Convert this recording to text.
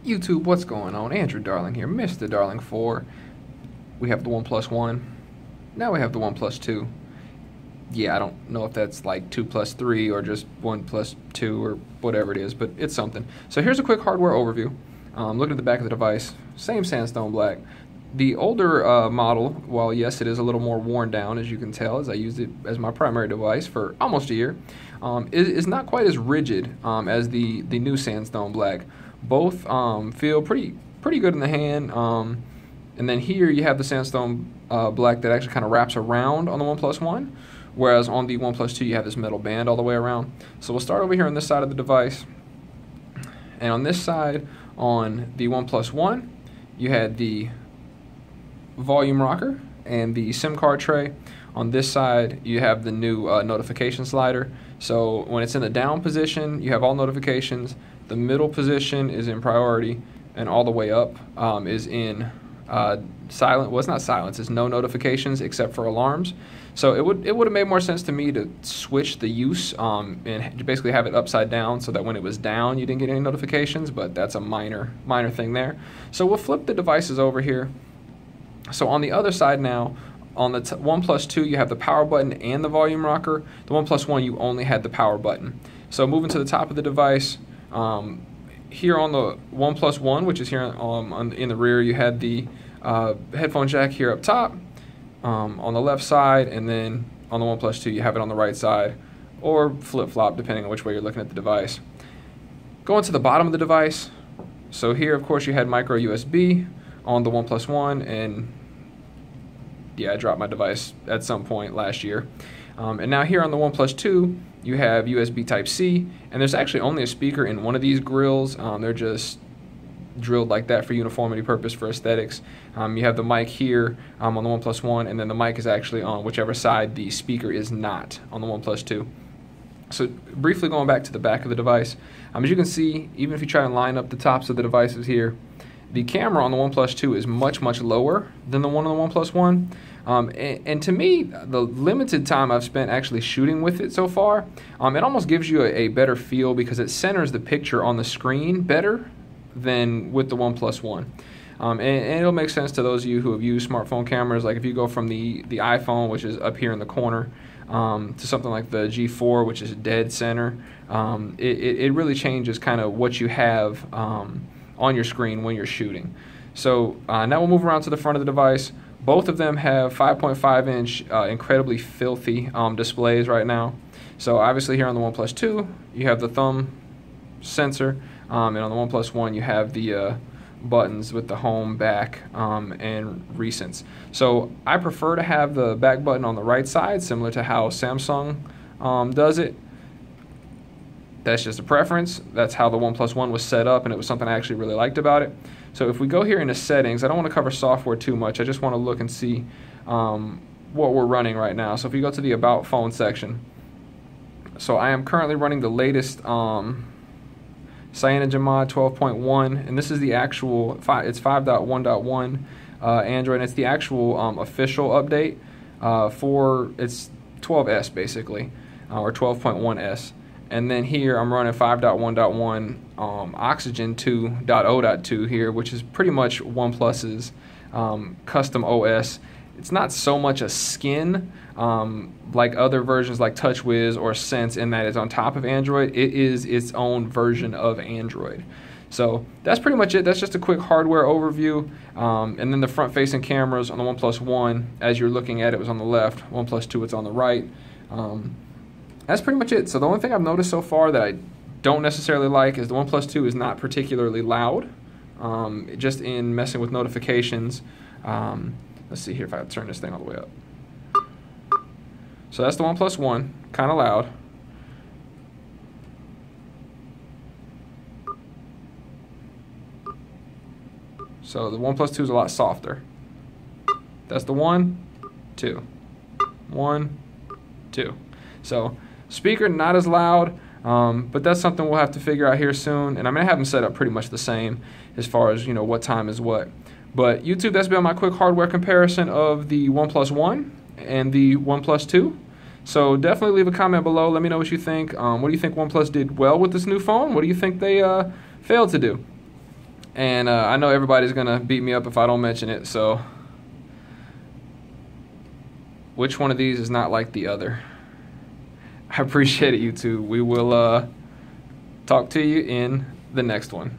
YouTube, what's going on? Andrew Darling here, Mr. Darling 4. We have the OnePlus One. Now we have the OnePlus 2. Yeah, I don't know if that's like 2 plus 3 or just 1 plus 2 or whatever it is, but it's something. So here's a quick hardware overview. Looking at the back of the device, same sandstone black. The older model, while yes, it is a little more worn down, as you can tell, as I used it as my primary device for almost a year, is not quite as rigid as the new sandstone black. Both feel pretty good in the hand. And then here you have the sandstone black that actually kind of wraps around on the OnePlus One, whereas on the OnePlus 2 you have this metal band all the way around. So we'll start over here on this side of the device. And on this side, on the OnePlus One, you had the volume rocker and the SIM card tray. On this side, you have the new notification slider. So when it's in the down position, you have all notifications. The middle position is in priority, and all the way up is in silent. Well, it's not silence. It's no notifications except for alarms. So it would have made more sense to me to switch the use and basically have it upside down so that when it was down, you didn't get any notifications. But that's a minor thing there. So we'll flip the devices over here. So on the other side now, on the OnePlus 2, you have the power button and the volume rocker. The OnePlus One, you only had the power button. So moving to the top of the device, here on the OnePlus One, which is here in the rear, you had the headphone jack here up top on the left side, and then on the OnePlus 2, you have it on the right side, or flip-flop, depending on which way you're looking at the device. Going to the bottom of the device, so here, of course, you had micro USB on the OnePlus One, and yeah, I dropped my device at some point last year. And now here on the OnePlus 2, you have USB Type-C, and there's actually only a speaker in one of these grills. They're just drilled like that for uniformity purpose, for aesthetics. You have the mic here on the OnePlus One, and then the mic is actually on whichever side the speaker is not on the OnePlus 2. So briefly going back to the back of the device, as you can see, even if you try to line up the tops of the devices here, the camera on the OnePlus 2 is much lower than the one on the OnePlus One. And to me, the limited time I've spent actually shooting with it so far, it almost gives you a better feel because it centers the picture on the screen better than with the OnePlus One. And it'll make sense to those of you who have used smartphone cameras. Like if you go from the iPhone, which is up here in the corner, to something like the G4, which is dead center, it really changes kind of what you have on your screen when you're shooting. So now we'll move around to the front of the device. Both of them have 5.5-inch incredibly filthy displays right now. So obviously here on the OnePlus 2, you have the thumb sensor, and on the OnePlus One, you have the buttons with the home, back, and recents. So I prefer to have the back button on the right side, similar to how Samsung does it. That's just a preference. That's how the OnePlus One was set up, and it was something I actually really liked about it. So if we go here into settings, I don't want to cover software too much. I just want to look and see what we're running right now. So if you go to the About Phone section, so I am currently running the latest CyanogenMod 12.1, and this is the actual, it's 5.1.1 Android, and it's the actual official update for, it's 12S basically, or 12.1S. And then here I'm running 5.1.1 Oxygen 2.0.2 here, which is pretty much OnePlus's custom OS. It's not so much a skin like other versions like TouchWiz or Sense in that it's on top of Android. It is its own version of Android. So that's pretty much it. That's just a quick hardware overview. And then the front-facing cameras on the OnePlus One, as you're looking at it, was on the left. OnePlus 2, it's on the right. That's pretty much it. So the only thing I've noticed so far that I don't necessarily like is the OnePlus 2 is not particularly loud, just in messing with notifications. Let's see here if I turn this thing all the way up. So that's the OnePlus One, kind of loud. So the OnePlus 2 is a lot softer. That's the 1, 2. 1, 2. So speaker not as loud, but that's something we'll have to figure out here soon. And I'm gonna have them set up pretty much the same as far as what time is what. But YouTube, that's been my quick hardware comparison of the OnePlus One and the OnePlus 2. So definitely leave a comment below. Let me know what you think. What do you think OnePlus did well with this new phone? What do you think they failed to do? And I know everybody's going to beat me up if I don't mention it, so which one of these is not like the other? I appreciate it, YouTube. We will talk to you in the next one.